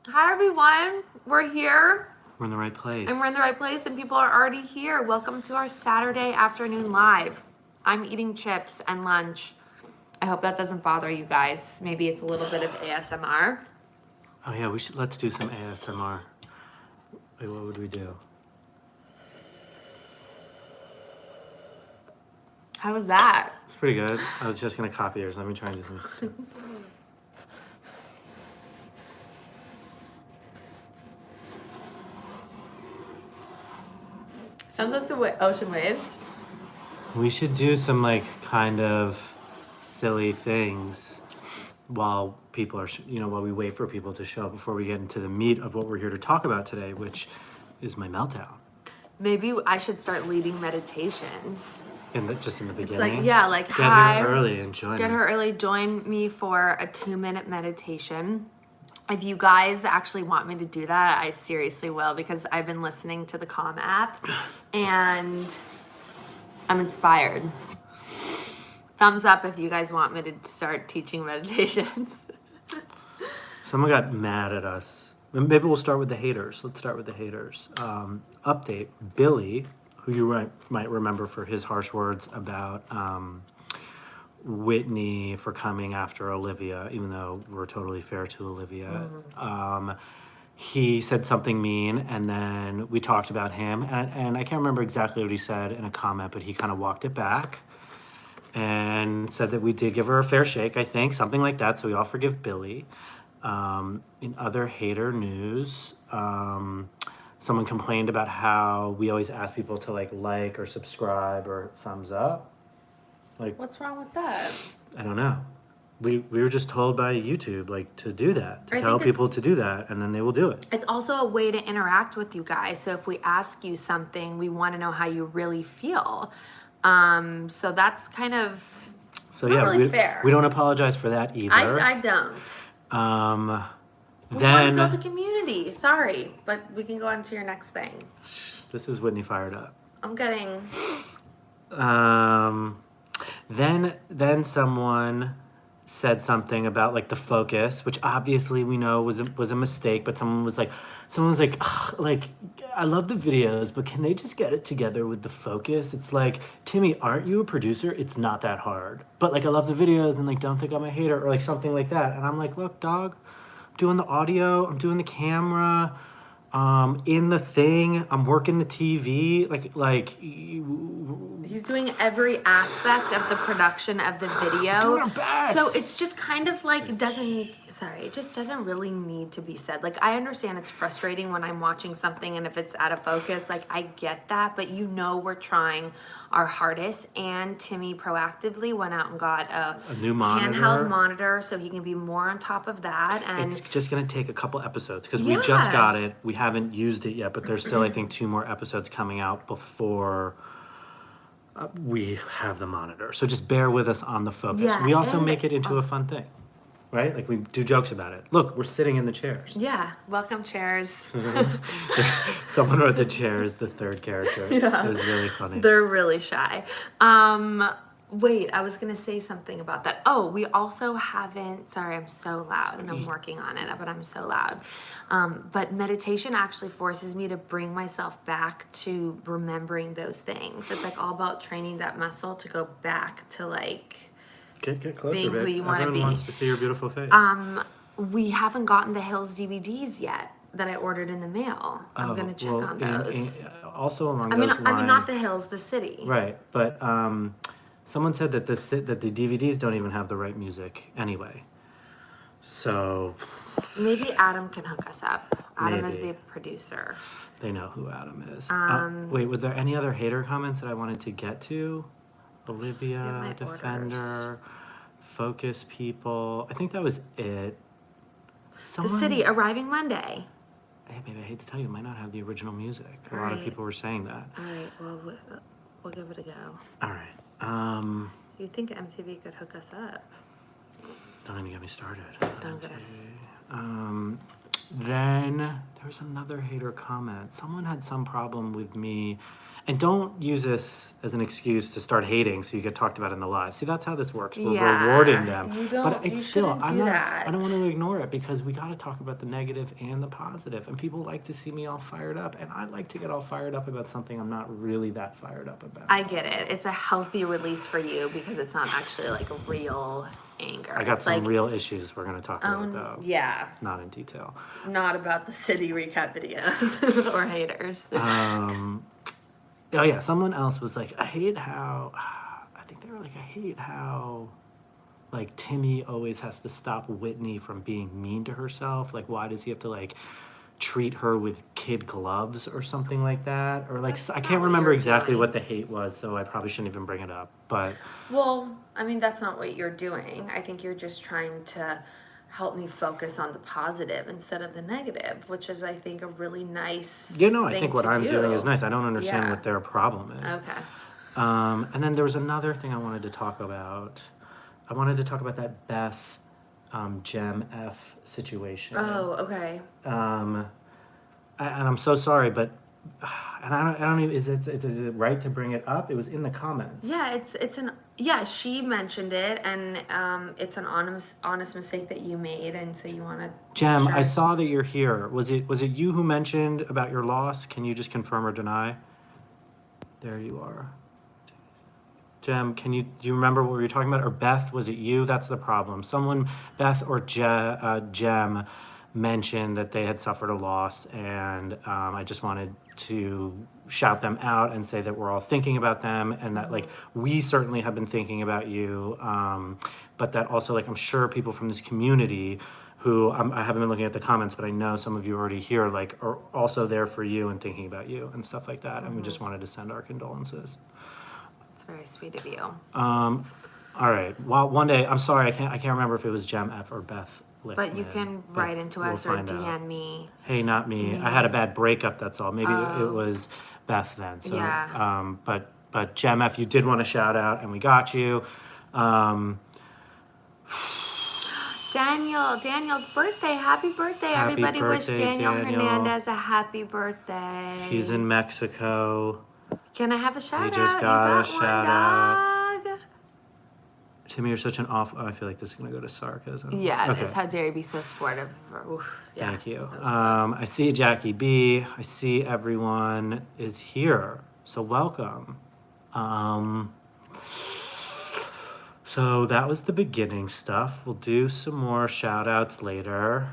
Hi everyone, we're here We're in the right place. and we're in the right place and people are already here. Welcome to our Saturday afternoon live. I'm eating chips and lunch. I hope that doesn't bother you guys. Maybe it's a little bit of ASMR. Oh yeah, let's do some ASMR. Wait, what would we do? How was that? It's pretty good. I was just gonna copy yours. Let me try and do something. Sounds like the ocean waves. We should do some like kind of silly things while people are, while we wait for people to show up before we get into the meat of what we're here to talk about today, which is my meltdown. Maybe I should start leading meditations. Just in the beginning. It's like, yeah, like get hi. Her early and join. Get me. her early. Join me for a 2-minute meditation. If you guys actually want me to do that, I seriously will, because I've been listening to the Calm app and I'm inspired. Thumbs up if you guys want me to start teaching meditations. Someone got mad at us. Maybe we'll start with the haters. Let's start with the haters. Update, Billy, who you might remember for his harsh words about Whitney for coming after Olivia, even though we're totally fair to Olivia. Mm-hmm. He said something mean, and then we talked about him, and I can't remember exactly what he said in a comment, but he kind of walked it back and said that we did give her a fair shake, I think, something like that, so we all forgive Billy. In other hater news, someone complained about how we always ask people to like or subscribe or thumbs up. Like, what's wrong with that? I don't know. We were just told by YouTube to do that, to tell people to do that, and then they will do it. It's also a way to interact with you guys. So if we ask you something, we want to know how you really feel. So that's kind of really fair. We don't apologize for that either. I don't. We want to build a community. Sorry, but we can go on to your next thing. This is Whitney fired up. I'm getting. Then someone said something about the focus, which obviously we know was a mistake. But someone was like, I love the videos, but can they just get it together with the focus? It's like, Timmy, aren't you a producer? It's not that hard. But I love the videos and don't think I'm a hater or something like that. And I'm like, look, dog. Doing the audio, I'm doing the camera, in the thing, I'm working the TV, He's doing every aspect of the production of the video. Doing our best. So it's just kind of it just doesn't really need to be said. I understand it's frustrating when I'm watching something and if it's out of focus, I get that, but we're trying our hardest, and Timmy proactively went out and got a new monitor. Handheld monitor so he can be more on top of that. And it's just going to take a couple episodes because we just got it. We haven't used it yet, but there's still, I think, 2 more episodes coming out before we have the monitor. So just bear with us on the focus. Yeah, we also make it into a fun thing. Right? We do jokes about it. Look, we're sitting in the chairs. Yeah. Welcome, chairs. Someone wrote the chairs, the third character. Yeah. It was really funny. They're really shy. Wait, I was going to say something about that. Oh, we also haven't, sorry, I'm so loud and I'm working on it, but I'm so loud. But meditation actually forces me to bring myself back to remembering those things. It's all about training that muscle to go back to Get closer, being babe. who you want to be. Everyone wants to see your beautiful face. We haven't gotten the Hills DVDs yet that I ordered in the mail. I'm going to check on those. Also along those lines. I mean, not the Hills, the city. Right, but someone said that the DVDs don't even have the right music anyway. So maybe Adam can hook us up. Adam is the producer. They know who Adam is. Wait, were there any other hater comments that I wanted to get to? Olivia, Defender, Focus People. I think that was it. The city arriving Monday. Hey, baby, I hate to tell you, it might not have the original music. A lot of people were saying that. All right, well, we'll give it a go. All right. You'd think MTV could hook us up. Don't even get me started. Don't get us. Then there was another hater comment. Someone had some problem with me And don't use this as an excuse to start hating so you get talked about in the live. See, that's how this works. We're rewarding them. You don't. But it's You still, shouldn't do that. I don't want to ignore it because we got to talk about the negative and the positive. And people like to see me all fired up. And I like to get all fired up about something I'm not really that fired up about. I get it. It's a healthy release for you because it's not actually like a real anger. I got it's some like, real issues we're going to talk about, though. Yeah. Not in detail. Not about the city recap videos or haters. Oh yeah, someone else was like, I hate how, I think they were like, I hate how, like, Timmy always has to stop Whitney from being mean to herself. Like, why does he have to, like, treat her with kid gloves or something like that? Or, like, That's I not can't what remember you're exactly doing. what the hate was, so I probably shouldn't even bring it up. But, Well, I mean, that's not what you're doing. I think you're just trying to help me focus on the positive instead of the negative, which is, I think, a really nice you know, I thing think what to I'm do. doing is nice. I don't understand Yeah. what their problem is. Okay. And then there was another thing I wanted to talk about. I wanted to talk about that Beth, Gem F situation. Oh, okay. And I'm so sorry, but and I don't even is it right to bring it up? It was in the comments. Yeah, she mentioned it, and it's an honest mistake that you made, and so you want to. Gem, I saw that you're here. Was it you who mentioned about your loss? Can you just confirm or deny? There you are. Gem, do you remember what we were talking about? Or Beth, was it you? That's the problem. Someone, Beth or Gem, mentioned that they had suffered a loss, and I just wanted to shout them out and say that we're all thinking about them, and that like we certainly have been thinking about you, but that also like I'm sure people from this community who I haven't been looking at the comments, but I know some of you already here like are also there for you and thinking about you and stuff like that, and we just wanted to send our condolences. It's very sweet of you. All right. Well, one day, I'm sorry, I can't remember if it was Gem F or Beth Lichtman. But you can write into us or find DM out. me. Hey, not me. I had a bad breakup. That's all. Maybe it was Beth then. So, Yeah. But Gem F, you did want to shout out, and we got you. Daniel's birthday. Happy birthday. Happy Everybody wish birthday, Daniel Daniel. Hernandez a happy birthday. He's in Mexico. Can I have a shout out? just You got a got one, shout out. dog. Timmy, you're such an awful. I feel like this is gonna go to sarcasm. Yeah, it Okay. is. How dare you be so sportive? Oof, yeah, Thank you. that was close. I see Jackie B. I see everyone is here. So welcome. So that was the beginning stuff. We'll do some more shout outs later.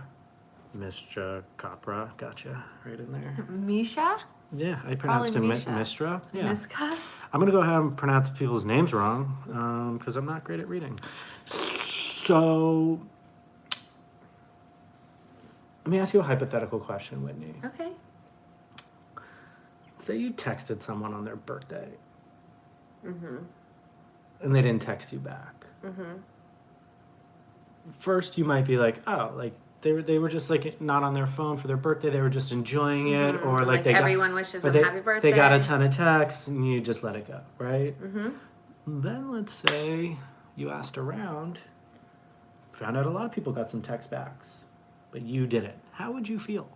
Mr. Capra, gotcha. Right in there. Misha? Yeah, I pronounced him Misha. Mistra. Yeah. Miska? I'm going to go ahead and pronounce people's names wrong because I'm not great at reading. So, let me ask you a hypothetical question, Whitney. Okay. Say you texted someone on their birthday Mm-hmm. and they didn't text you back. Mm-hmm. First, you might be like, oh, like they were just like not on their phone for their birthday. They were just enjoying it, Mm-hmm. or like they everyone got, wishes but them they, happy birthday. They got a ton of texts, and you just let it go, right? Mm-hmm. Then let's say you asked around, found out a lot of people got some text backs, but you didn't. How would you feel?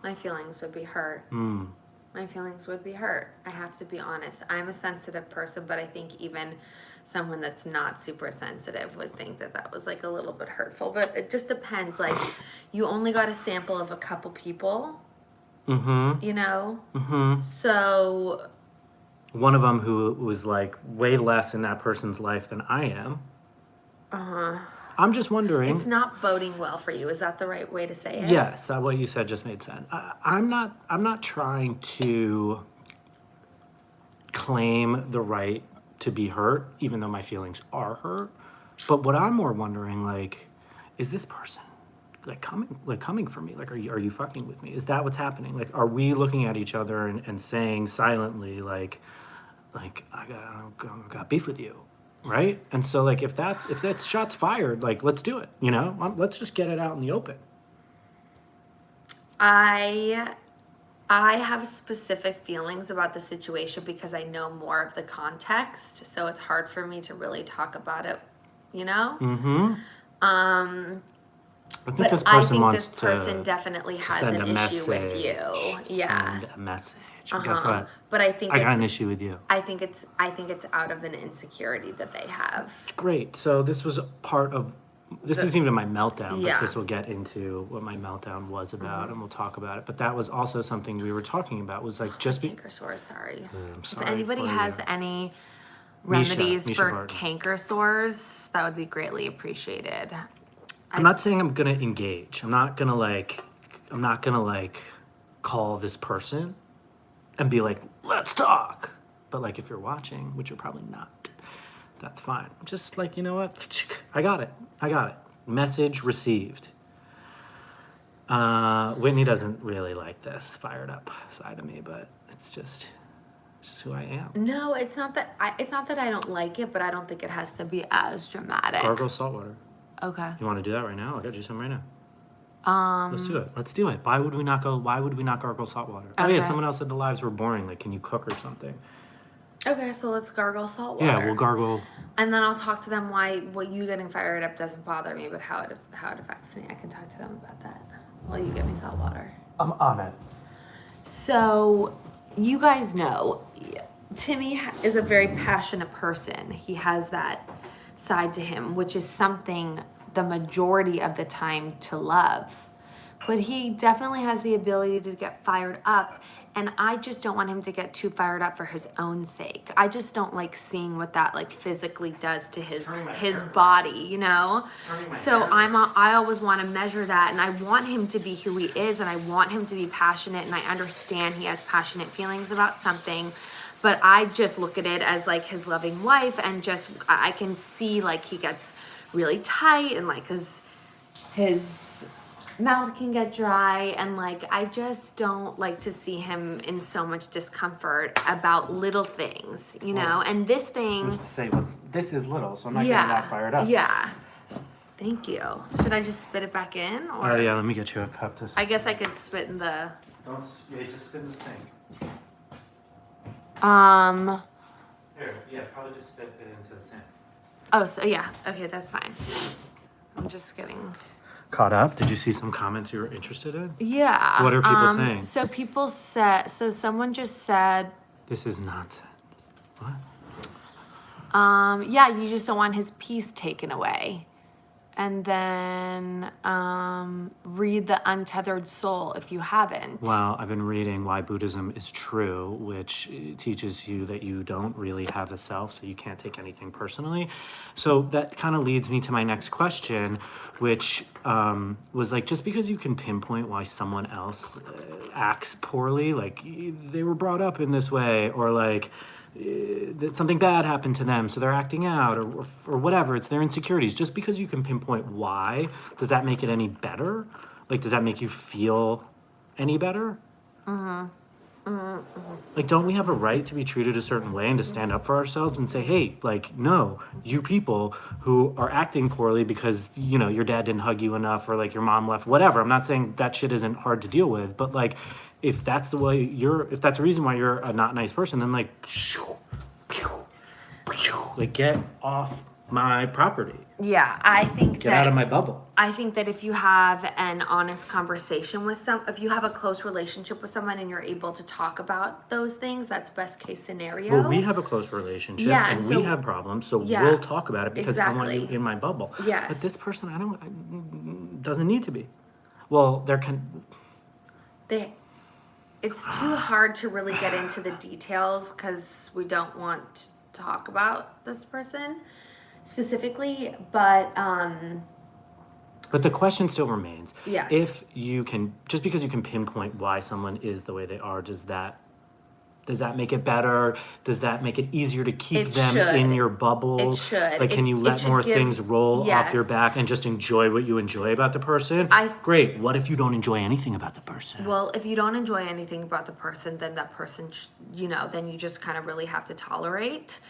My feelings would be hurt. My feelings would be hurt. I have to be honest. I'm a sensitive person, but I think even someone that's not super sensitive would think that that was like a little bit hurtful. But it just depends. Like, you only got a sample of a couple people, you know? So One of them who was like way less in that person's life than I am. I'm just wondering. it's not boding well for you. Is that the right way to say it? Yes, what you said just made sense. I'm not trying to claim the right to be hurt, even though my feelings are hurt. But what I'm more wondering, like, is this person coming for me? Like, are you fucking with me? Is that what's happening? Like, are we looking at each other and saying silently, like I got beef with you? Right? And so like if that's shots fired, like let's do it, you know? Let's just get it out in the open. I have specific feelings about the situation because I know more of the context, so it's hard for me to really talk about it, you know? I think But this I person think wants this person to definitely has send an a issue with you. message. Yeah. Send a message. But guess what? But I think I got an it's issue with you. I think it's out of an insecurity that they have. Great. So this was part of. This isn't even my meltdown, Yeah. but this will get into what my meltdown was about, and we'll talk about it. But that was also something we were talking about. Was like just Canker sores, sorry. I'm If sorry anybody for has you. any Misha remedies for Barton. canker sores, that would be greatly appreciated. I'm not saying I'm gonna engage. I'm not gonna call this person and be like, let's talk. But like if you're watching, which you're probably not, that's fine. Just like, you know what? I got it. Message received. Whitney doesn't really like this fired up side of me, but it's just who I am. No, it's not that I don't like it, but I don't think it has to be as dramatic. Gargle salt water. Okay. You want to do that right now? I got you some right now. Let's do it. Why would we not gargle salt water? Oh yeah, Okay. someone else said the lives were boring. Like, can you cook or something? Okay, so let's gargle salt water. Yeah, we'll gargle. And then I'll talk to them why what you getting fired up doesn't bother me, but how it affects me. I can talk to them about that while you get me salt water. I'm on it. So, you guys know, Timmy is a very passionate person. He has that side to him, which is something the majority of the time to love. But he definitely has the ability to get fired up, and I just don't want him to get too fired up for his own sake. I just don't like seeing what that like physically does to his body, you know? So I always want to measure that, and I want him to be who he is, and I want him to be passionate, and I understand he has passionate feelings about something, but I just look at it as like his loving wife, and just I can see like he gets really tight, and like his mouth can get dry, and like I just don't like to see him in so much discomfort about little things, you know. And this thing, This is little, so I'm not getting that fired up. yeah. Thank you. Should I just spit it back in, or Yeah, let me get you a cup to. I guess I could spit in the. Just spit in the sink. Here, probably just spit it into the sink. Oh, so yeah. Okay, that's fine. I'm just getting. Caught up? Did you see some comments you were interested in? Yeah. What are people saying? So people said. So someone just said. This is nonsense. What? Yeah, you just don't want his peace taken away. And then read The Untethered Soul if you haven't. Well, I've been reading Why Buddhism is True, which teaches you that you don't really have a self, so you can't take anything personally. So that kind of leads me to my next question, which was like, just because you can pinpoint why someone else acts poorly, like they were brought up in this way, or like that something bad happened to them, so they're acting out, or whatever, it's their insecurities. Just because you can pinpoint why, does that make it any better? Like, does that make you feel any better? Like, don't we have a right to be treated a certain way and to stand up for ourselves and say, hey, like, no, you people who are acting poorly because, you know, your dad didn't hug you enough, or like your mom left, whatever. I'm not saying that shit isn't hard to deal with, but like, if that's the reason why you're a not nice person, then like get off my property. Yeah, I think Get out of my bubble. I think that if you have an honest conversation with if you have a close relationship with someone and you're able to talk about those things, that's best case scenario. Well, we have a close relationship, Yeah, and and so- we have problems, so Yeah, we'll talk about it because I want you exactly. in my bubble. Yes. But this person, doesn't need to be. Well, It's too hard to really get into the details because we don't want to talk about this person specifically, but But the question still remains. Yes. If you can, just because you can pinpoint why someone is the way they are, does that make it better? Does that make it easier to keep It them should. in your bubble? It should. Like, can you let should more give- things roll off your Yes. back and just enjoy what you enjoy about the person? Great. What if you don't enjoy anything about the person? Well, if you don't enjoy anything about the person, then that person, then you just kind of really have to tolerate.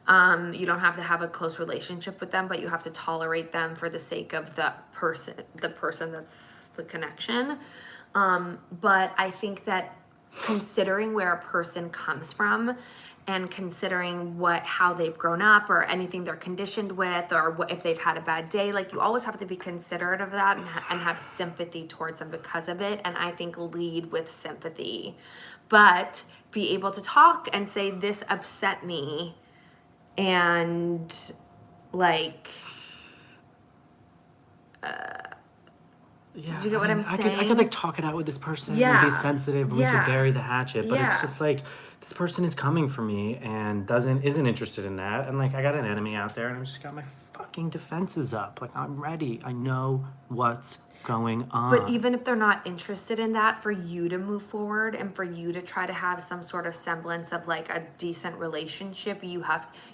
You don't have to have a close relationship with them, but you have to tolerate them for the sake of the person that's the connection. But I think that considering where a person comes from and considering how they've grown up or anything they're conditioned with or if they've had a bad day. Like, you always have to be considerate of that and have sympathy towards them because of it. And I think lead with sympathy, but be able to talk and say, this upset me. And like, Yeah, do you get what I'm I saying? could like talk it out with this person and Yeah. be sensitive and we Yeah. could bury the hatchet, but it's Yeah. just like this person is coming for me and isn't interested in that, and like I got an enemy out there and I've just got my fucking defenses up. Like, I'm ready. I know what's going on. But even if they're not interested in that, for you to move forward and for you to try to have some sort of semblance of like a decent relationship,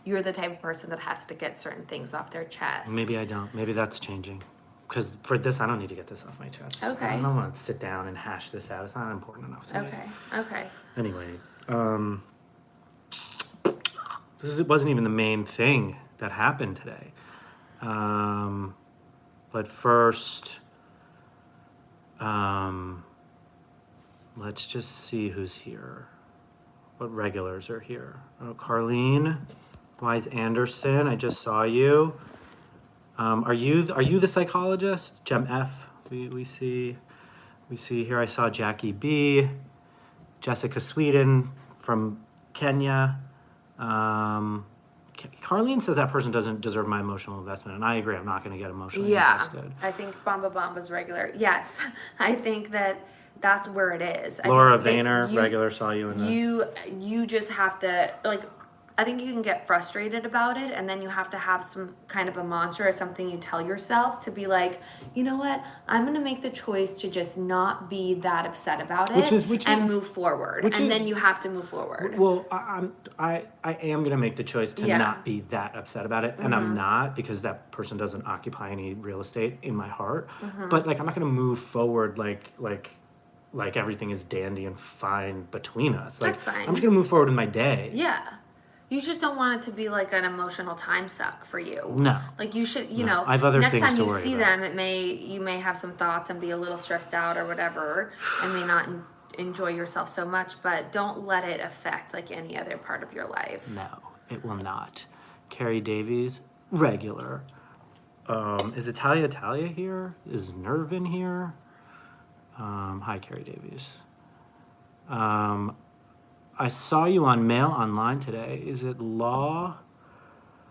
you're the type of person that has to get certain things off their chest. Maybe I don't. Maybe that's changing. Because for this, I don't need to get this off my chest. Okay. I don't want to sit down and hash this out. It's not important enough to me. Okay. Anyway, wasn't even the main thing that happened today. But first, let's just see who's here. What regulars are here? Oh, Carlene, Wise Anderson, I just saw you. Are you the psychologist? Gem F, we see here. I saw Jackie B, Jessica Sweden from Kenya. Carlene says that person doesn't deserve my emotional investment, and I agree. I'm not going to get emotionally invested. I think Bamba Bamba's regular. Yes, I think that's where it is. Laura Vayner, regular, saw you in the... You just have to, like, I think you can get frustrated about it, and then you have to have some kind of a mantra or something you tell yourself to be like, you know what, I'm going to make the choice to just not be that upset about it and move forward. And then you have to move forward. Well, I am going to make the choice to not be that upset about it, and I'm not, because that person doesn't occupy any real estate in my heart. But like, I'm not going to move forward like everything is dandy and fine between us. Like, That's fine. I'm just going to move forward in my day. Yeah. You just don't want it to be like an emotional time suck for you. No. Like, you should, you know, I have other next things time to you worry see about. them, you may have some thoughts and be a little stressed out or whatever, and may not enjoy yourself so much, but don't let it affect like any other part of your life. No, it will not. Carrie Davies, regular. Is Italia here? Is Nervin here? Hi, Carrie Davies. I saw you on Mail Online today. Is it law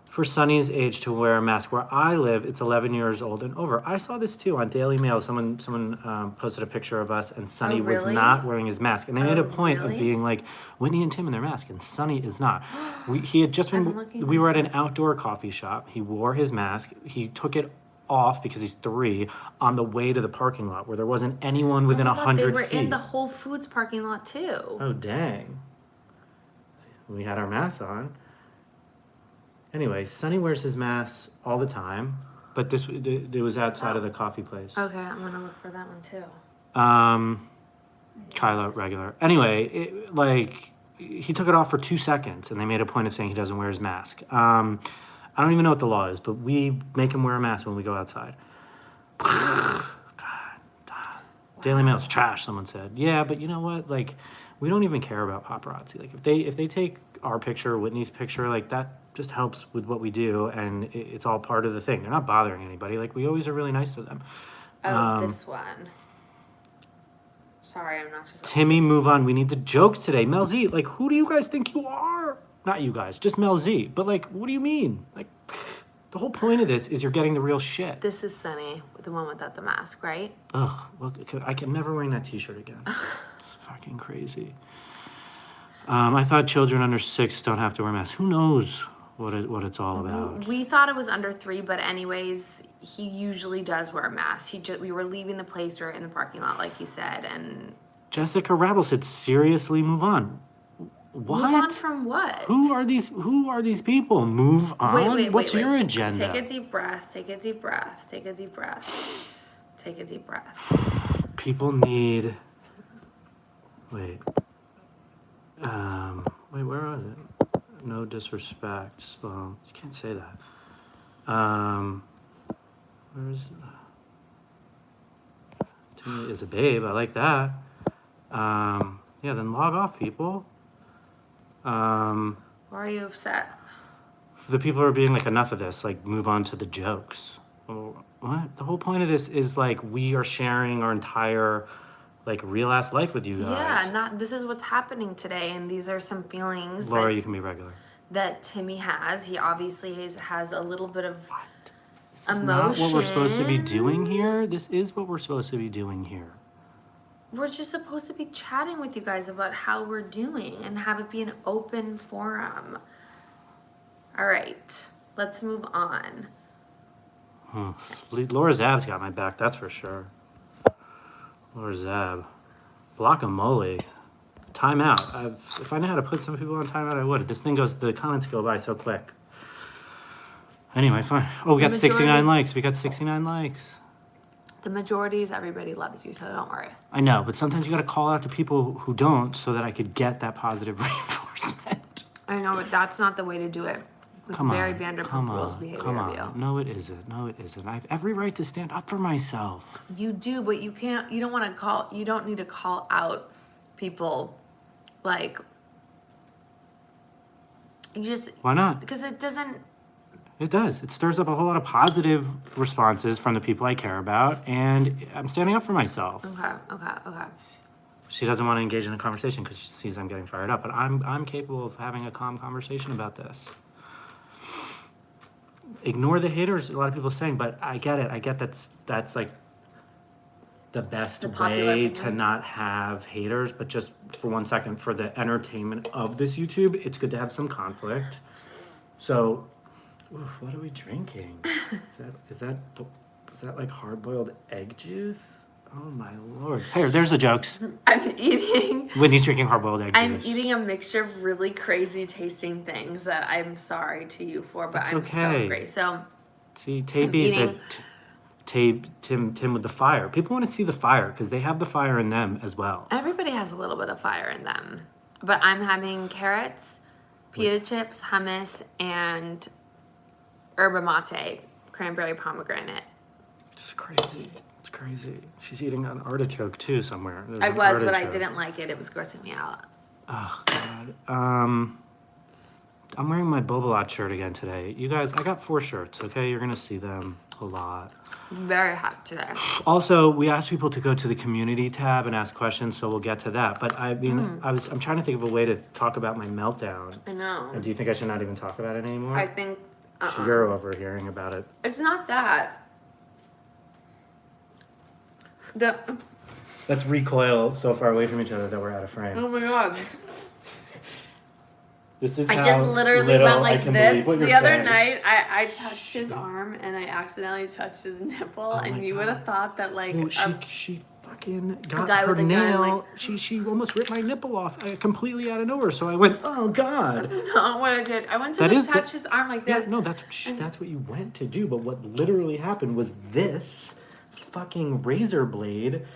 for Sunny's age to wear a mask? Where I live, it's 11 years old and over. I saw this too on Daily Mail. Someone posted a picture of us, and Sunny was not wearing his mask. And they made a point of being like, Whitney and Tim in their mask, and Sunny is not. He had just been, we were at an outdoor coffee shop. He wore his mask. He took it off because he's 3 on the way to the parking lot where there wasn't anyone within 100 feet. They were in the Whole Foods parking lot too. Oh, dang. We had our masks on. Anyway, Sonny wears his mask all the time, but it was outside of the coffee place. Okay, I'm gonna look for that one too. Kyla, regular. Anyway, he took it off for 2 seconds, and they made a point of saying he doesn't wear his mask. I don't even know what the law is, but we make him wear a mask when we go outside. God. Daily Mail's trash, someone said. Yeah, but you know what? Like, we don't even care about paparazzi. Like, if they take our picture, Whitney's picture, like, that just helps with what we do, and it's all part of the thing. They're not bothering anybody. Like, we always are really nice to them. This one. Sorry, I'm not just... Timmy, move on. We need the jokes today. Mel Z, like, who do you guys think you are? Not you guys, just Mel Z. But, like, what do you mean? Like, the whole point of this is you're getting the real shit. This is Sunny, the one without the mask, right? Ugh, well, I can never wearing that t-shirt again. It's fucking crazy. I thought children under 6 don't have to wear masks. Who knows what it's all about? We thought it was under 3, but anyways, he usually does wear a mask. We were leaving the place, we were in the parking lot, like he said, and... Jessica Rabble said, seriously, move on. What? Move on from what? Who are these people? Move on? Wait, What's your agenda? Take a deep breath. Take a deep breath. Take a deep breath. Take a deep breath. People need... Wait, where was it? No disrespect. Well, you can't say that. Where is it? Timmy is a babe. I like that. Yeah, then log off, people. Why are you upset? The people are being like, enough of this, like, move on to the jokes. Oh, what? The whole point of this is like, we are sharing our entire, like, real ass life with you guys. Yeah, this is what's happening today, and these are some feelings Laura, that, you can be regular. that Timmy has. He obviously has a little bit of What? This is emotion. not what we're supposed to be doing here. This is what we're supposed to be doing here. We're just supposed to be chatting with you guys about how we're doing and have it be an open forum. All right, let's move on. Laura Zab's got my back, that's for sure. Laura Zab. Guacamole. Timeout. If I knew how to put some people on timeout, I would. This thing goes, the comments go by so quick. Anyway, fine. Oh, we got 69 likes. We got 69 likes. The majority is everybody loves you, so don't worry. I know, but sometimes you got to call out to people who don't so that I could get that positive reinforcement. I know, but that's not the way to do it. It's very Vanderpump Rules behavior of you. No, it isn't. No, it isn't. I have every right to stand up for myself. You do, but you can't. You don't need to call out people, like. You just. Why not? Because it doesn't. It does. It stirs up a whole lot of positive responses from the people I care about, and I'm standing up for myself. Okay. She doesn't want to engage in a conversation because she sees I'm getting fired up, but I'm capable of having a calm conversation about this. Ignore the haters, a lot of people are saying, but I get it. I get that's like the best way to not have haters, but just for 1 second, for the entertainment of this YouTube, it's good to have some conflict. So, what are we drinking? Is that like hard-boiled egg juice? Oh my Lord. Here, there's the jokes. I'm eating. Whitney's drinking hard-boiled egg juice. I'm eating a mixture of really crazy tasting things that I'm sorry to you for, but I'm so great. So, see, Taby's a Tim with the fire. People want to see the fire because they have the fire in them as well. Everybody has a little bit of fire in them. But I'm having carrots, pita chips, hummus, and yerba mate, cranberry pomegranate. It's crazy. It's crazy. She's eating an artichoke too somewhere. I was, but I didn't like it. It was grossing me out. Oh God. I'm wearing my Bobalot shirt again today. You guys, I got 4 shirts. Okay, you're gonna see them a lot. Very hot today. Also, we asked people to go to the community tab and ask questions, so we'll get to that. But I mean, I'm trying to think of a way to talk about my meltdown. I know. And do you think I should not even talk about it anymore? I think. You're overhearing about it. It's not that. Let's recoil so far away from each other that we're out of frame. Oh my God. This is I how just literally little went like I can this. believe what you're The other saying. night, I touched his arm and I accidentally touched his nipple, and you would have thought that like Well, she fucking got guy her with a gun, nail. like- She almost ripped my nipple off completely out of nowhere. So I went, oh God. that's not what I did. I went to That like, is touch his arm like Yeah, this. no, that's what you went to do. But what literally happened was this fucking razor blade.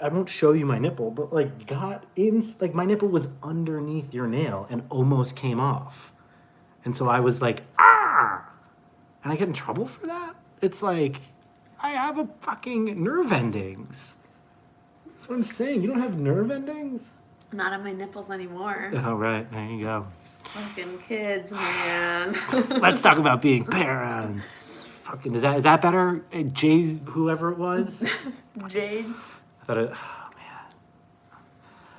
I won't show you my nipple, but like got in, like my nipple was underneath your nail and almost came off. And so I was like, ah! And I get in trouble for that? It's like, I have a fucking nerve endings. That's what I'm saying. You don't have nerve endings? Not on my nipples anymore. Oh, right. There you go. Fucking kids, man. Let's talk about being parents. Fucking, is that better? Jay's, whoever it was? Jades. I thought it, oh man.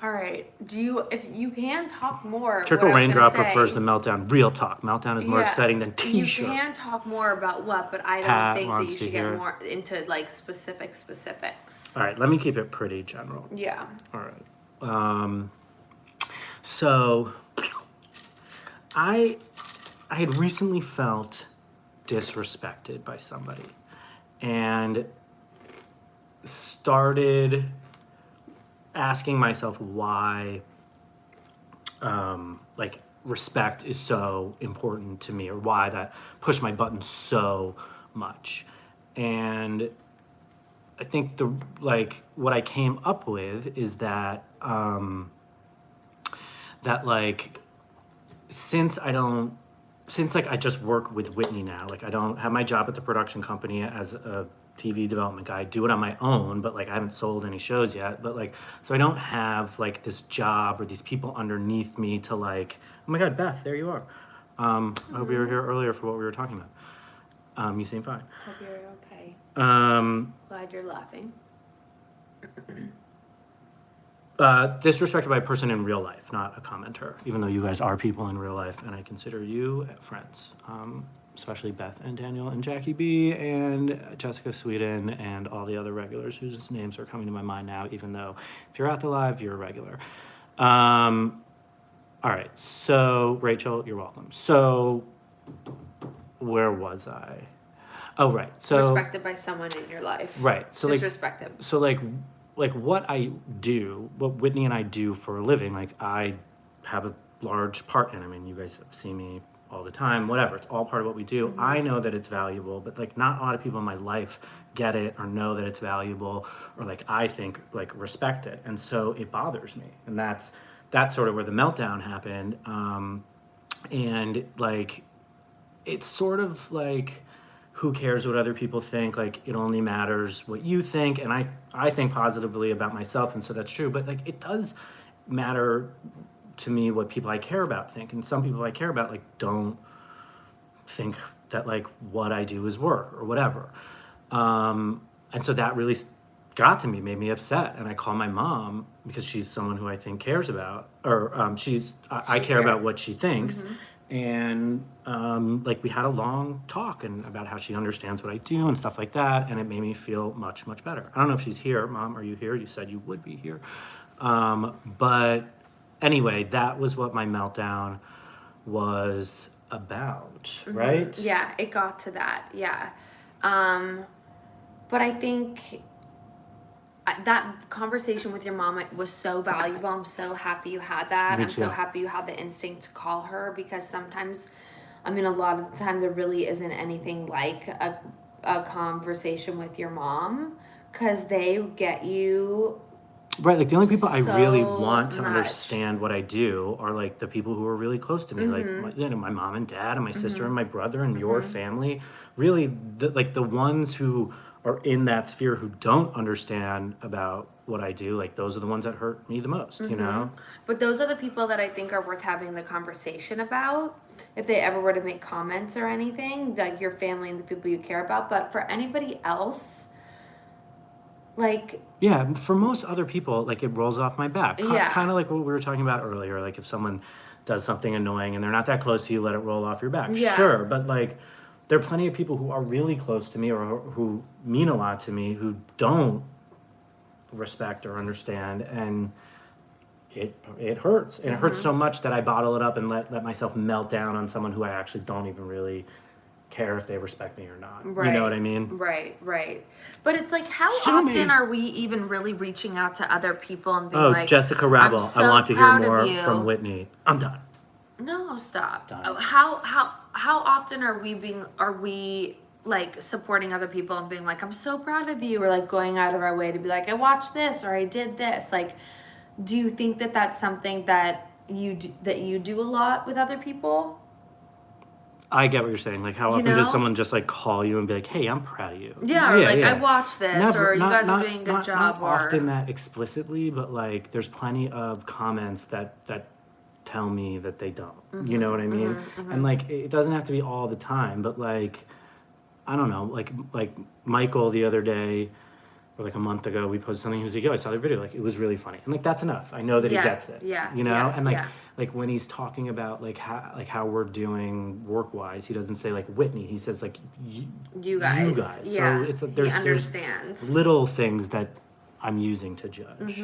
All right. If you can talk more. Trickle what I was Raindrop gonna say, prefers the Meltdown. Real talk. Meltdown is more Yeah, exciting than T-shirt. You can talk more about what, but I don't Pat think that wants you to should hear. get more into like specifics. All right, let me keep it pretty general. Yeah. All right. So I had recently felt disrespected by somebody and started asking myself why like respect is so important to me, or why that pushed my buttons so much. And I think what I came up with is that that like since I just work with Whitney now, like I don't have my job at the production company as a TV development guy, do it on my own, but like I haven't sold any shows yet. But like, so I don't have like this job or these people underneath me to like, oh my God, Beth, there you are. I hope you were here earlier for what we were talking about. You seem fine. Hope you're okay. Glad you're laughing. Disrespected by a person in real life, not a commenter, even though you guys are people in real life, and I consider you friends. Especially Beth and Daniel and Jackie B and Jessica Sweden and all the other regulars whose names are coming to my mind now, even though if you're at the live, you're a regular. All right, so Rachel, you're welcome. So where was I? Oh, right. So Respected by someone in your life. right. So Disrespected. So like what I do, what Whitney and I do for a living, like I have a large part in. I mean, you guys see me all the time, whatever. It's all part of what we do. I know that it's valuable, but like not a lot of people in my life get it or know that it's valuable or like I think like respect it. And so it bothers me. And that's sort of where the meltdown happened. And like it's sort of like who cares what other people think? Like it only matters what you think. And I think positively about myself, and so that's true. But like it does matter to me what people I care about think, and some people I care about like don't think that like what I do is work or whatever, and so that really got to me, made me upset, and I call my mom because she's someone who I think cares about, or I care about what she thinks, and like we had a long talk and about how she understands what I do and stuff like that, and it made me feel much better. I don't know if she's here. Mom, are you here? You said you would be here, but. Anyway, that was what my meltdown was about, right? Yeah, it got to that. Yeah. But I think that conversation with your mom was so valuable. I'm so happy you had that. I'm so happy you had the instinct to call her, because sometimes, I mean, a lot of the time there really isn't anything like a conversation with your mom, because they get you. Right, like the only people I really So want to much. understand what I do are like the people who are really close to me, like my mom and dad and my sister and my brother and your family. Really, the ones who are in that sphere who don't understand about what I do, like those are the ones that hurt me the most, you know? But those are the people that I think are worth having the conversation about. If they ever were to make comments or anything, like your family and the people you care about. But for anybody else, like, yeah, for most other people, like it rolls off my back. Yeah. Kind of like what we were talking about earlier. Like if someone does something annoying and they're not that close to you, let it roll off your back. Yeah. Sure, but like there are plenty of people who are really close to me or who mean a lot to me who don't respect or understand, and it hurts. And it hurts so much that I bottle it up and let myself melt down on someone who I actually don't even really care if they respect me or not. Right. You know what I mean? Right. But it's like, how Sue me. often are we even really reaching out to other people and being like, Jessica Rabel, I'm so I want to hear proud of more you. from Whitney. I'm done. No, stop. Done. How often are we like supporting other people and being like, I'm so proud of you, or like going out of our way to be like, I watched this or I did this? Like, do you think that that's something that you do a lot with other people? I get what you're saying. Like, how often does someone just like call you and be like, "Hey, I'm proud of you"? Yeah, or like, I watched this, Never, or you guys are doing a good job, not or often that explicitly, but like, there's plenty of comments that tell me that they don't. You know what I mean? And like, it doesn't have to be all the time, but like, I don't know. Like Michael the other day, or like a month ago, we posted something. He was like, "Yo, I saw the video. Like, it was really funny." And like, that's enough. I know that he gets it. Yeah. You know, Yeah, and like. yeah. Like when he's talking about like how we're doing work wise, he doesn't say like Whitney. He says like you guys. Yeah. So it's he there's understands. little things that I'm using to judge.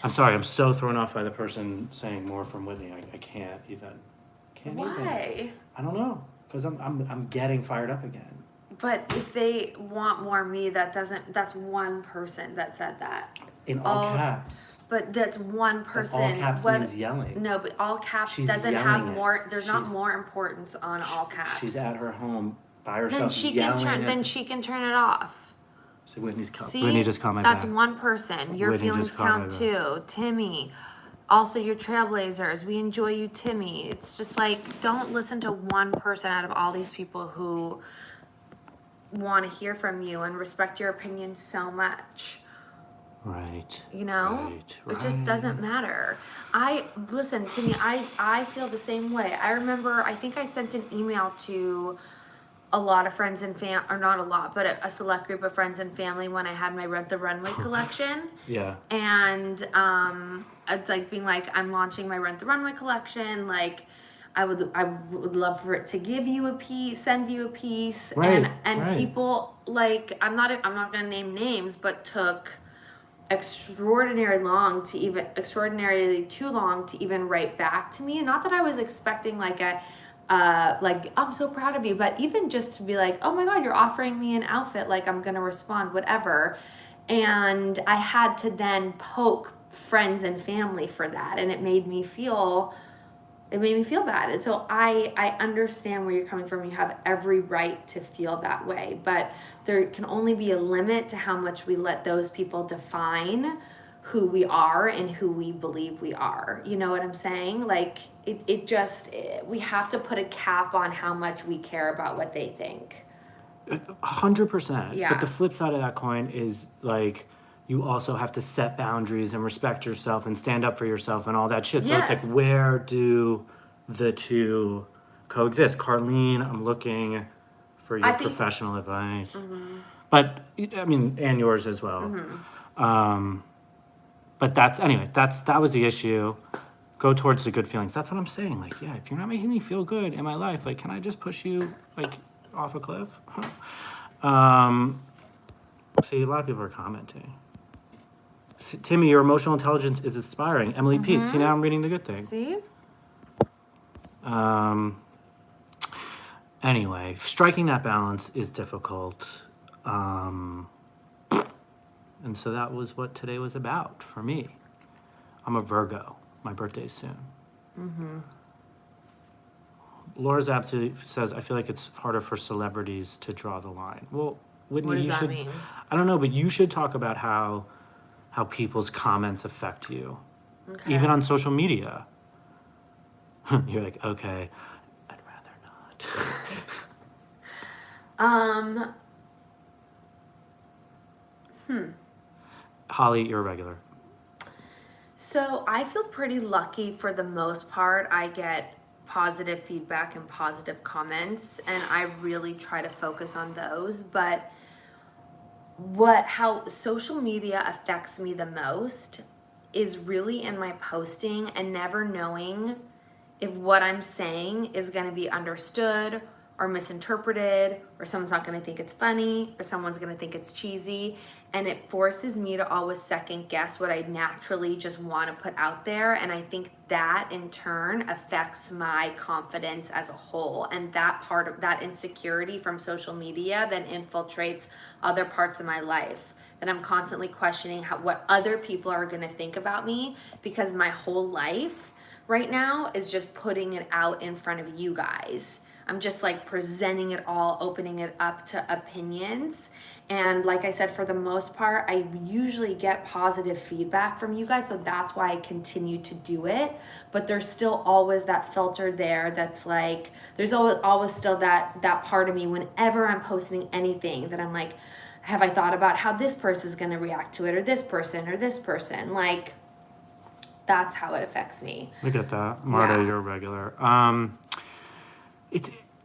I'm sorry. I'm so thrown off by the person saying more from Whitney. I can't even. Why? I don't know, because I'm getting fired up again. But if they want more me, that's one person that said that. In all caps. But that's one person. All caps means yelling. No, but all caps She's doesn't have yelling more. There's not more importance on all caps. She's at her home by herself. Then she can turn. Then she can turn it off. So Whitney's See, Whitney just called my back. That's one person. Your Whitney feelings just called count my too. Timmy. Also, your trailblazers. We enjoy you, Timmy. It's just like, don't listen to one person out of all these people who want to hear from you and respect your opinion so much. Right. You know, Right. it just doesn't matter. Listen, Timmy, I feel the same way. I remember, I think I sent an email to a lot of friends and or not a lot, but a select group of friends and family when I had my Rent the Runway collection. Yeah. And it's like being like, I'm launching my Rent the Runway collection. Like, I would love for it to give you a piece, send you a piece, Right, and right. people like I'm not gonna name names, but took extraordinarily too long to even write back to me. Not that I was expecting like like I'm so proud of you, but even just to be like, oh my god, you're offering me an outfit, like I'm gonna respond, whatever. And I had to then poke friends and family for that, and it made me feel bad. And so I understand where you're coming from. You have every right to feel that way, but there can only be a limit to how much we let those people define who we are and who we believe we are. You know what I'm saying? Like we have to put a cap on how much we care about what they think. 100%. Yeah. But the flip side of that coin is like you also have to set boundaries and respect yourself and stand up for yourself and all that shit. So Yes. it's like, where do the two coexist? Carlene, I'm looking for your professional advice. Mm-hmm. But I mean, and yours as well. Mm-hmm. But that was the issue. Go towards the good feelings. That's what I'm saying. Like, yeah, if you're not making me feel good in my life, like, can I just push you like off a cliff? See, a lot of people are commenting. Timmy, your emotional intelligence is inspiring. Emily Pete. See, now I'm reading the good thing. See? Anyway, striking that balance is difficult. And so that was what today was about for me. I'm a Virgo. My birthday's soon. Mm-hmm. Laura's absolutely says, I feel like it's harder for celebrities to draw the line. Well, Whitney, What does that mean? I don't know, but you should talk about how people's comments affect you. Okay. Even on social media. You're like, okay, I'd rather not. Holly, you're a regular. So I feel pretty lucky for the most part. I get positive feedback and positive comments, and I really try to focus on those. But how social media affects me the most is really in my posting and never knowing if what I'm saying is going to be understood or misinterpreted, or someone's not going to think it's funny, or someone's going to think it's cheesy. And it forces me to always second guess what I naturally just want to put out there. And I think that in turn affects my confidence as a whole. And that part of that insecurity from social media then infiltrates other parts of my life. That I'm constantly questioning what other people are going to think about me, because my whole life right now is just putting it out in front of you guys. I'm just like presenting it all, opening it up to opinions. And like I said, for the most part, I usually get positive feedback from you guys. So that's why I continue to do it. But there's still always that filter there that's like, there's always still that part of me whenever I'm posting anything that I'm like, have I thought about how this person's going to react to it, or this person, or this person? Like, that's how it affects me. I get that. Marta, you're a regular.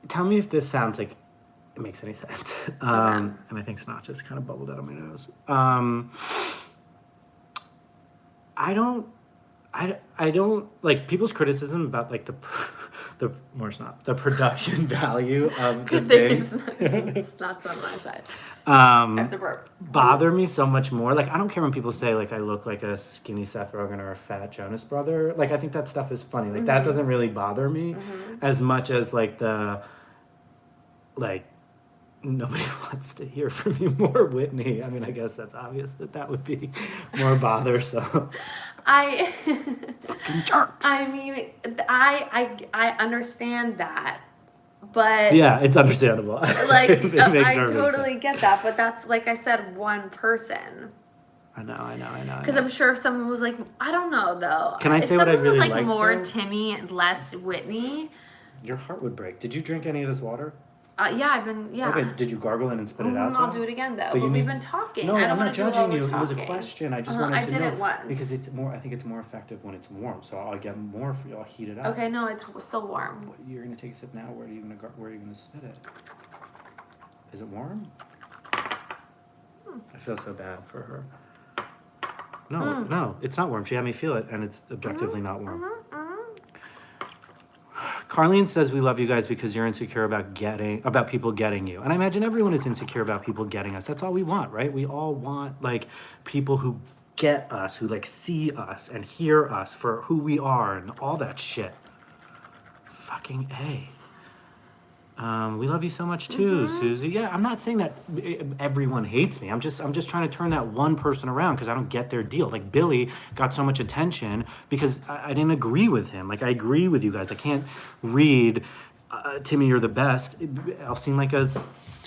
Tell me if this sounds like it makes any sense. And I think snot just kind of bubbled out of my nose. I don't like people's criticism about like the production value of the things. It's not on my side. I have to burp. Bother me so much more. Like, I don't care when people say like I look like a skinny Seth Rogen or a fat Jonas brother. Like, I think that stuff is funny. Like, that doesn't really bother me as much as like nobody wants to hear from you more, Whitney. I mean, I guess that's obvious that would be more bothersome. Fucking jerks. I mean, I understand that, but yeah, it's understandable. Like, I totally get that, but that's, like I said, one person. I know. Because I'm sure if someone was like, I don't know though. Can I say what I really like? If someone was like more Timmy and less Whitney, your heart would break. Did you drink any of this water? Okay, did you gargle it and spit it out? I'll though? do it again though. But you But we've need- been talking. No, I don't I'm want not to do it while judging you. we're It was a talking. question. I just wanted I to did know it once. because it's more. I think it's more effective when it's warm. So I'll get more for you. I'll heat it up. Okay, no, it's still warm. What, you're gonna take a sip now. Where are you gonna spit it? Is it warm? I feel so bad for her. No, it's not warm. She had me feel it, and it's objectively not warm. Carlene says we love you guys because you're insecure about people getting you. And I imagine everyone is insecure about people getting us. That's all we want, right? We all want like people who get us, who like see us and hear us for who we are and all that shit. Fucking A. We love you so much too, Susie. Yeah, I'm not saying that everyone hates me. I'm just trying to turn that one person around because I don't get their deal. Like Billy got so much attention because I didn't agree with him. Like I agree with you guys. I can't read Timmy, you're the best. I'll seem like a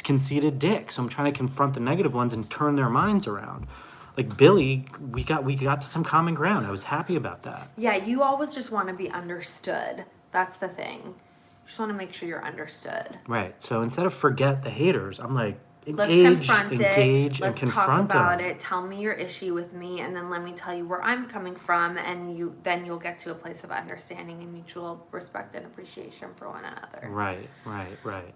conceited dick. So I'm trying to confront the negative ones and turn their minds around. Like Billy, we got to some common ground. I was happy about that. Yeah, you always just want to be understood. That's the thing. You just want to make sure you're understood. Right. So instead of forget the haters, I'm like, Let's confront it. and Let's confront talk about them. it. Tell me your issue with me, and then let me tell you where I'm coming from, and you'll get to a place of understanding and mutual respect and appreciation for one another. Right. Right.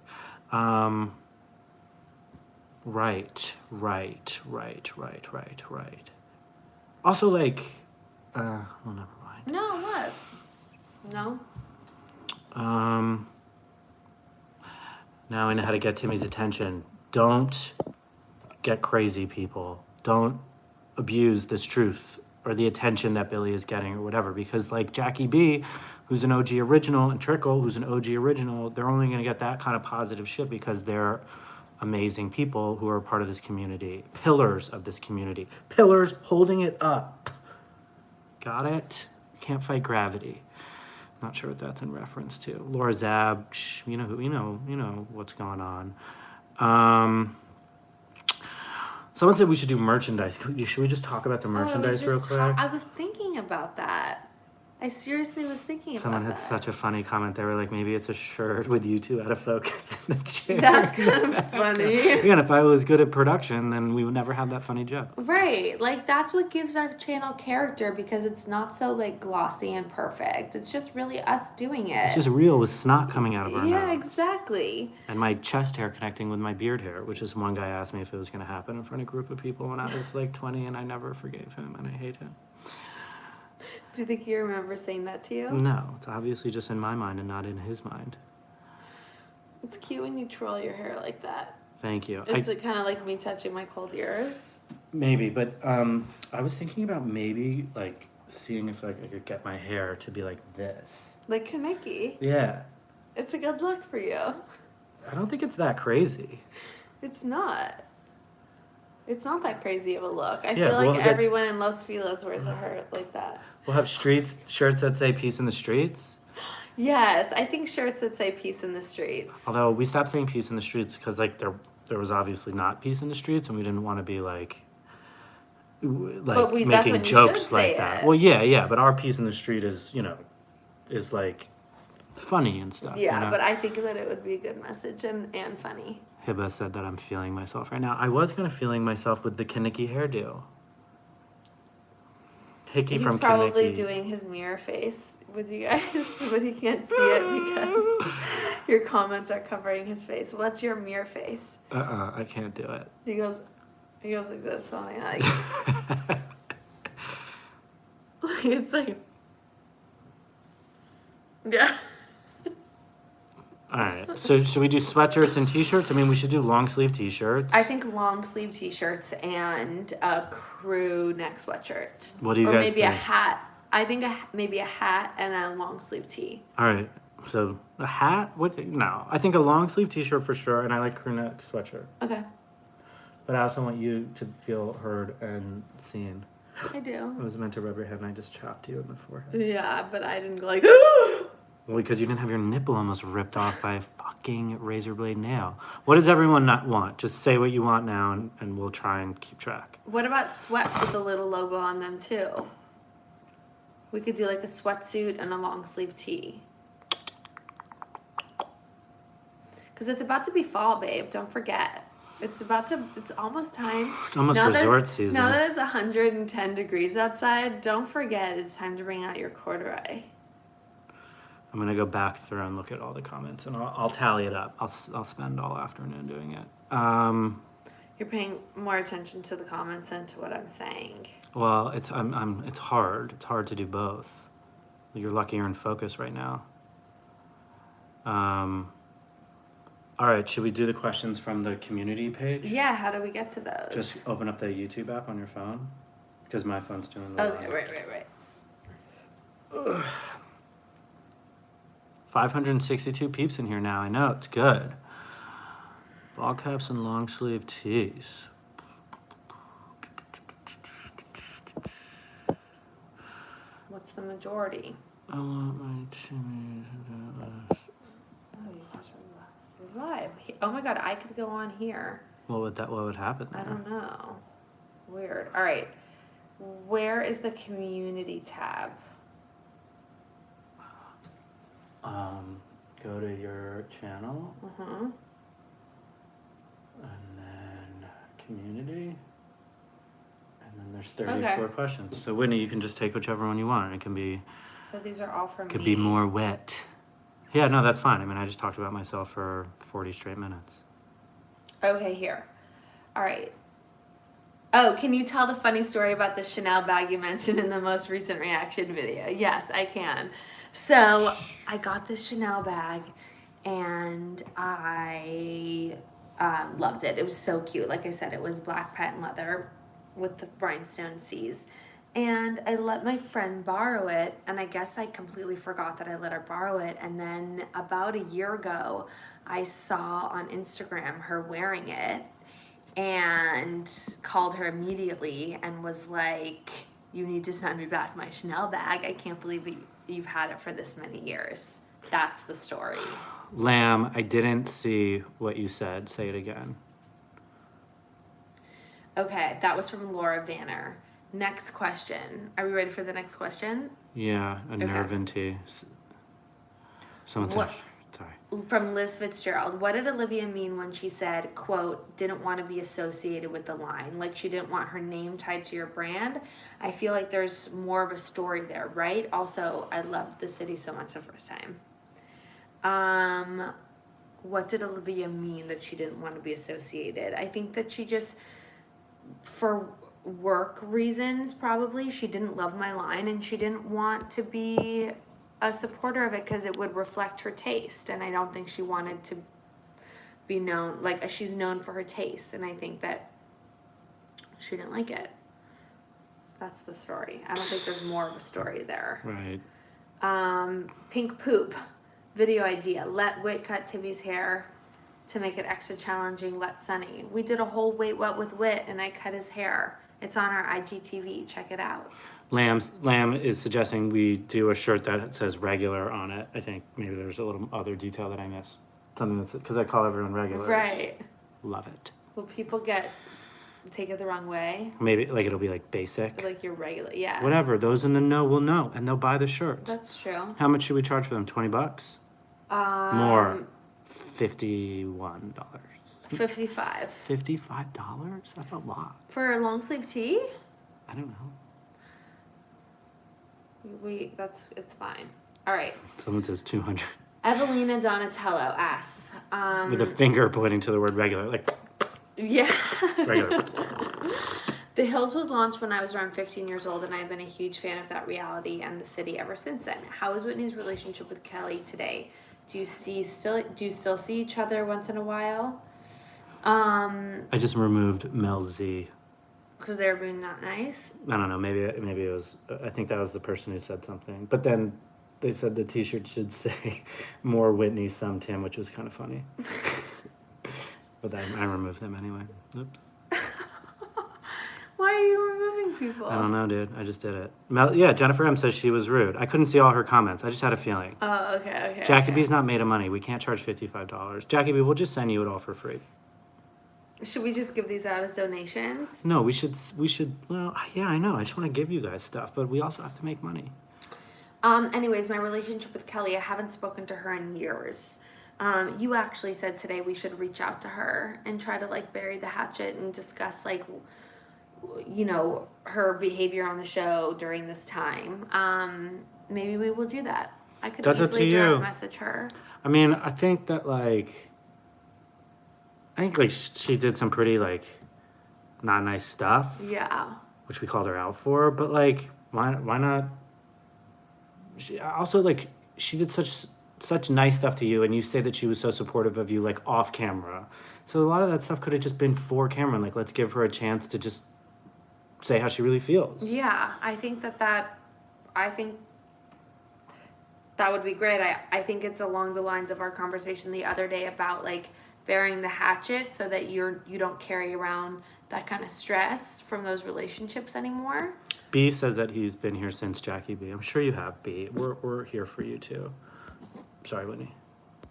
Also, like, well, never mind. No, what? No? Now I know how to get Timmy's attention. Don't get crazy, people. Don't abuse this truth or the attention that Billy is getting or whatever. Because like Jackie B, who's an OG original, and Trickle, who's an OG original, they're only going to get that kind of positive shit because they're amazing people who are part of this community. Pillars of this community. Pillars holding it up. Got it? You can't fight gravity. Not sure what that's in reference to. Laura Zab, you know what's going on. Someone said we should do merchandise. Should we just talk about the merchandise real quick? I was thinking about that. I seriously was thinking about that. Someone had such a funny comment. They were like, maybe it's a shirt with you two out of focus in the chair. That's kind of funny. Again, if I was good at production, then we would never have that funny joke. Right. Like, that's what gives our channel character because it's not so, like, glossy and perfect. It's just really us doing it. It's just real with snot coming out of our Yeah, mouth. exactly. And my chest hair connecting with my beard hair, which is one guy asked me if it was going to happen in front of a group of people when I was like 20, and I never forgave him, and I hate him. Do you think you remember saying that to you? No, it's obviously just in my mind and not in his mind. It's cute when you twirl your hair like that. Thank you. It's kind of like me touching my cold ears. Maybe, but I was thinking about maybe like seeing if I could get my hair to be like this. Like Kaneki. Yeah. It's a good look for you. I don't think it's that crazy. It's not. It's not that crazy of a look. I Yeah, feel like well, everyone in Los Feliz wears a hair like that. We'll have shirts that say peace in the streets. Yes, I think shirts that say peace in the streets. Although we stopped saying peace in the streets because like there was obviously not peace in the streets, and we didn't want to be like that's making when you jokes should like say that. it. Well, yeah, but our peace in the street is is like funny and stuff. Yeah, but I think that it would be a good message and funny. Hiba said that I'm feeling myself right now. I was kind of feeling myself with the Kaneki hairdo. Hickey He's from probably Kaneki. doing his mirror face with you guys, but he can't see it because your comments are covering his face. What's your mirror face? I can't do it. He goes like this, something like. It's like. Yeah. All right. So should we do sweatshirts and t-shirts? I mean, we should do long sleeve t-shirts. I think long sleeve t-shirts and a crew neck sweatshirt. What do you or guys maybe think? a hat. I think maybe a hat and a long sleeve tee. All right. So a hat? What? No. I think a long sleeve t-shirt for sure, and I like crew neck sweatshirt. Okay. But I also want you to feel heard and seen. I do. I was meant to rub your head, and I just chopped you in the forehead. Yeah, but I didn't go like. Well, because you didn't have your nipple almost ripped off by a fucking razor blade nail. What does everyone not want? Just say what you want now, and we'll try and keep track. What about sweats with the little logo on them too? We could do like a sweatsuit and a long sleeve tee. Because it's about to be fall, babe. Don't forget. It's almost time. It's almost Now resort season. Now that it's 110 degrees outside, don't forget it's time to bring out your corduroy. I'm gonna go back through and look at all the comments, and I'll tally it up. I'll spend all afternoon doing it. You're paying more attention to the comments than to what I'm saying. Well, it's hard. It's hard to do both. You're lucky you're in focus right now. All right, should we do the questions from the community page? Yeah, how do we get to those? Just open up the YouTube app on your phone, because my phone's doing the Okay, right. 562 peeps in here now. I know, it's good. Ball caps and long sleeve tees. What's the majority? I want my Timmy. Oh, you guys are live. Oh my god, I could go on here. What would happen there? I don't know. Weird. All right. Where is the community tab? Go to your channel. Uh-huh. And then community. And then there's 34 questions. So Whitney, you can just take whichever one you want. It can be. But these are all from Could me. be more wet. Yeah, no, that's fine. I mean, I just talked about myself for 40 straight minutes. Okay, here. All right. Oh, can you tell the funny story about the Chanel bag you mentioned in the most recent reaction video? Yes, I can. So I got this Chanel bag and I loved it. It was so cute. Like I said, it was black patent leather with the rhinestone C's. And I let my friend borrow it, and I guess I completely forgot that I let her borrow it. And then about a year ago, I saw on Instagram her wearing it and called her immediately and was like, you need to send me back my Chanel bag. I can't believe you've had it for this many years. That's the story. Lamb, I didn't see what you said. Say it again. Okay, that was from Laura Vanner. Next question. Are we ready for the next question? Yeah, a nerve in tea. Someone said, sorry. From Liz Fitzgerald. What did Olivia mean when she said, quote, didn't want to be associated with the line? Like she didn't want her name tied to your brand? I feel like there's more of a story there, right? Also, I loved the city so much the first time. What did Olivia mean that she didn't want to be associated? I think that she just, for work reasons probably, she didn't love my line and she didn't want to be a supporter of it because it would reflect her taste, and I don't think she wanted to be known, like she's known for her taste, and I think that she didn't like it. That's the story. I don't think there's more of a story there. Right. Pink poop video idea. Let Whit cut Timmy's hair to make it extra challenging. Let Sunny. We did a whole Wait What with Whit and I cut his hair. It's on our IGTV. Check it out. Lamb is suggesting we do a shirt that says regular on it. I think maybe there's a little other detail that I missed. Something that's, because I call everyone regular. Right. Love it. Will people take it the wrong way? Maybe like it'll be like basic. Like you're regular, yeah. Whatever. Those in the know will know, and they'll buy the shirt. That's true. How much should we charge for them? $20? More. $51. $55. $55? That's a lot. For a long sleeve tee? I don't know. It's fine. All right. Someone says 200. Evelina Donatello asks. With a finger pointing to the word regular, like. Yeah. Regular. The Hills was launched when I was around 15 years old, and I've been a huge fan of that reality and the city ever since then. How is Whitney's relationship with Kelly today? Do you still see each other once in a while? I just removed Mel Z. Because they were being not nice? I don't know. Maybe it was. I think that was the person who said something. But then they said the T-shirt should say "More Whitney, some Tim," which was kind of funny. But I removed them anyway. Oops. Why are you removing people? I don't know, dude. I just did it. Jennifer M says she was rude. I couldn't see all her comments. I just had a feeling. Oh, okay. Jackie B's not made of money. We can't charge $55. Jackie B, we'll just send you it all for free. Should we just give these out as donations? No, we should. Well, yeah, I know. I just want to give you guys stuff, but we also have to make money. Anyways, my relationship with Kelly, I haven't spoken to her in years. You actually said today we should reach out to her and try to like bury the hatchet and discuss like, you know, her behavior on the show during this time. Maybe we will do that. I could That's up easily to direct you. message her. I mean, I think that like she did some pretty like not nice stuff, Yeah. which we called her out for. But like, why not? She also like she did such nice stuff to you, and you say that she was so supportive of you like off camera. So a lot of that stuff could have just been for camera. And, like, let's give her a chance to just say how she really feels. Yeah, I think I think that would be great. I think it's along the lines of our conversation the other day about like burying the hatchet so that you don't carry around that kind of stress from those relationships anymore. B says that he's been here since Jackie B. I'm sure you have, B. We're here for you too. Sorry, Whitney.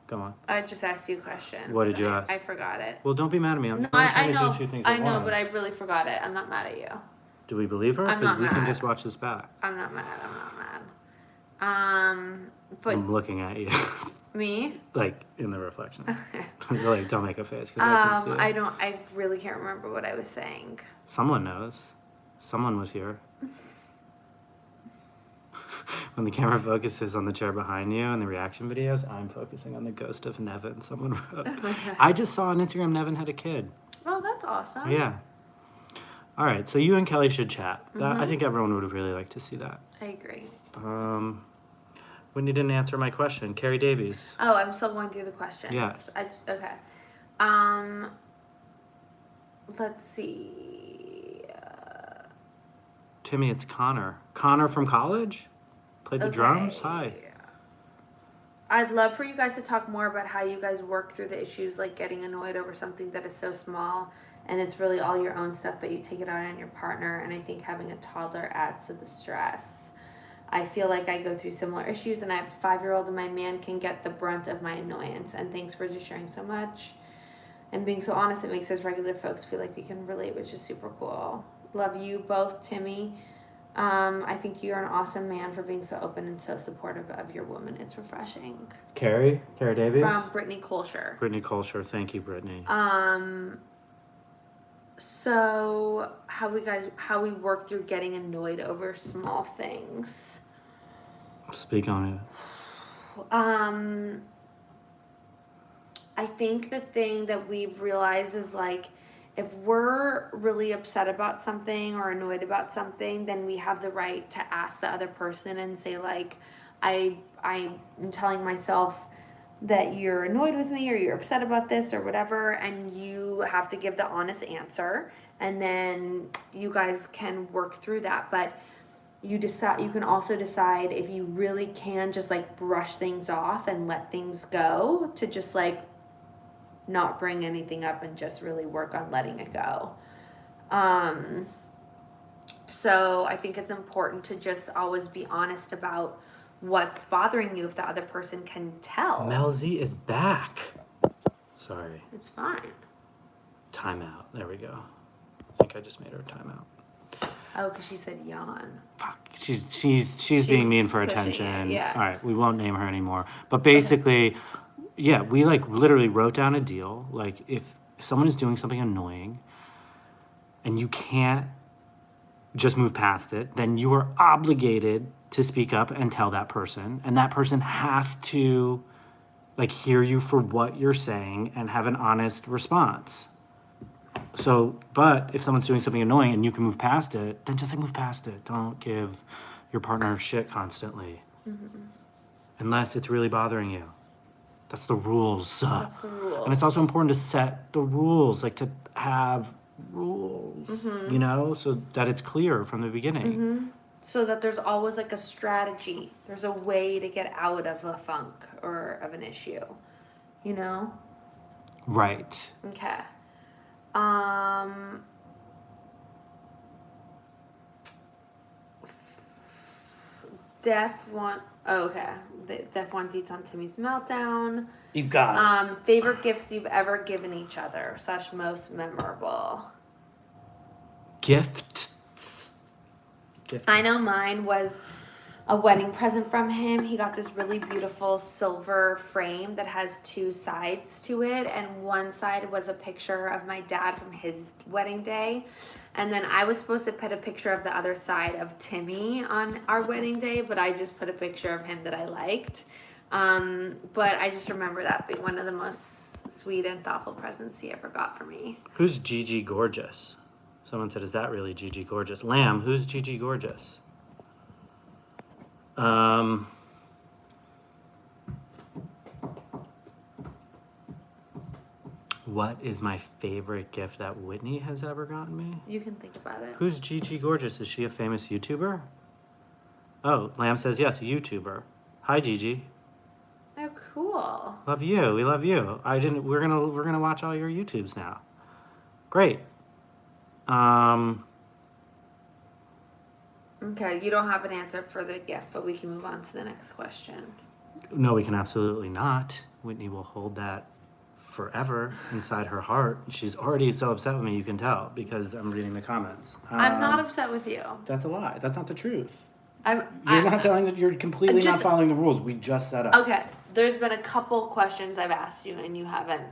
Go on. I just asked you a question. What did you ask? I forgot it. Well, don't be mad at me. I'm No, only I trying know. to do two things I at know, once. but I really forgot it. I'm not mad at you. Do we believe her? I'm 'Cause not we can mad. just watch this back. I'm not mad. But I'm looking at you, me? like in the reflection. So like, don't make a face because I can see it. I really can't remember what I was saying. Someone knows. Someone was here. When the camera focuses on the chair behind you in the reaction videos, I'm focusing on the ghost of Nevin. Someone wrote. I just saw on Instagram Nevin had a kid. Oh, that's awesome. Yeah. All right, so you and Kelly should chat. I think everyone would have really liked to see that. I agree. Whitney didn't answer my question. Carrie Davies. Oh, I'm still going through the questions. Yes. Okay. Let's see. Timmy, it's Connor. Connor from college? Played the drums? Hi. I'd love for you guys to talk more about how you guys work through the issues, like getting annoyed over something that is so small and it's really all your own stuff, but you take it out on your partner. And I think having a toddler adds to the stress. I feel like I go through similar issues, and I have a 5-year-old, and my man can get the brunt of my annoyance. And thanks for just sharing so much and being so honest. It makes us regular folks feel like we can relate, which is super cool. Love you both, Timmy. I think you're an awesome man for being so open and so supportive of your woman. It's refreshing. Carrie Davies? From Brittany Kolscher. Brittany Kolscher. Thank you, Brittany. So how we work through getting annoyed over small things. Speak on it. I think the thing that we've realized is like, if we're really upset about something or annoyed about something, then we have the right to ask the other person and say like, I'm telling myself that you're annoyed with me or you're upset about this or whatever, and you have to give the honest answer, and then you guys can work through that. But you can also decide if you really can just like brush things off and let things go, to just like not bring anything up and just really work on letting it go. So I think it's important to just always be honest about what's bothering you if the other person can tell. Mel Z is back. Sorry. It's fine. Timeout. There we go. I think I just made her timeout. Oh, because she said yawn. Fuck. She's being mean for pushing attention. it, yeah. All right, we won't name her anymore. But basically, yeah, we like literally wrote down a deal. Like if someone is doing something annoying and you can't just move past it, then you are obligated to speak up and tell that person, and that person has to like hear you for what you're saying and have an honest response. So, but if someone's doing something annoying and you can move past it, then just like move past it. Don't give your partner shit constantly. Unless it's really bothering you. That's the rules. That's the rules. And it's also important to set the rules, like to have rules, you know, so that it's clear from the beginning. So that there's always like a strategy. There's a way to get out of a funk or of an issue, you know? Right. Okay. Def want deets on Timmy's meltdown. You got it. Favorite gifts you've ever given each other / most memorable. Gifts. I know mine was a wedding present from him. He got this really beautiful silver frame that has two sides to it, and one side was a picture of my dad from his wedding day, and then I was supposed to put a picture of the other side of Timmy on our wedding day, but I just put a picture of him that I liked. But I just remember that being one of the most sweet and thoughtful presents he ever got for me. Who's Gigi Gorgeous? Someone said, is that really Gigi Gorgeous? Lamb, who's Gigi Gorgeous? What is my favorite gift that Whitney has ever gotten me? You can think about it. Who's Gigi Gorgeous? Is she a famous YouTuber? Oh, Lamb says yes, a YouTuber. Hi, Gigi. Oh, cool. Love you. We love you. We're gonna watch all your YouTubes now. Great. Okay, you don't have an answer for the gift, but we can move on to the next question. No, we can absolutely not. Whitney will hold that forever inside her heart. She's already so upset with me, you can tell, because I'm reading the comments. I'm not upset with you. That's a lie. That's not the truth. You're not telling that you're completely not following the rules. We just set up. Okay, there's been a couple questions I've asked you and you haven't.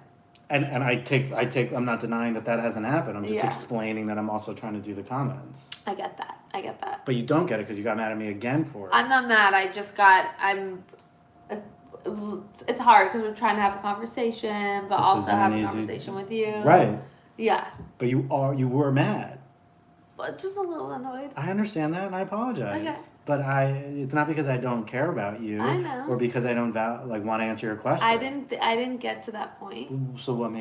And I'm not denying that hasn't happened. I'm just explaining that I'm also trying to do the comments. I get that. But you don't get it because you got mad at me again for it. I'm not mad. It's hard because we're trying to have a conversation, but also have a conversation with you. Right. Yeah. But you were mad. But just a little annoyed. I understand that and I apologize. Okay. But it's not because I don't care about you. I know. Or because I don't want to answer your question. I didn't get to that point. So what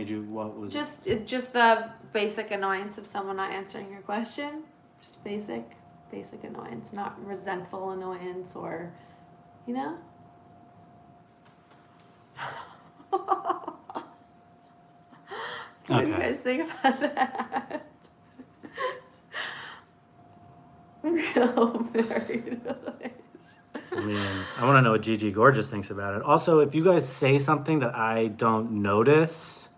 was just the basic annoyance of someone not answering your question. Just basic annoyance, not resentful annoyance or, you know? What do you guys think about that? Real married relationship. I mean, I want to know what Gigi Gorgeous thinks about it. Also, if you guys say something that I don't notice,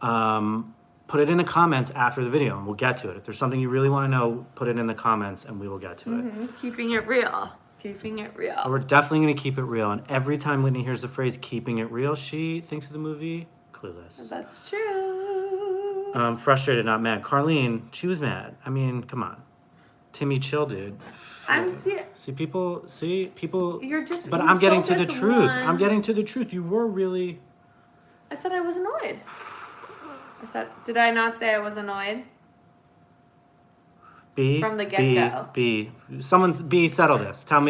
put it in the comments after the video and we'll get to it. If there's something you really want to know, put it in the comments and we will get to it. Keeping it real. But we're definitely going to keep it real. And every time Whitney hears the phrase keeping it real, she thinks of the movie Clueless. That's true. Frustrated, not mad. Carlene, she was mad. I mean, come on. Timmy, chill, dude. I'm serious. See, people. You're just. But I'm getting to the truth. I'm getting to the truth. You were really. I said I was annoyed. Did I not say I was annoyed? B. From the get-go. B. Someone. B. Settle this. Tell me.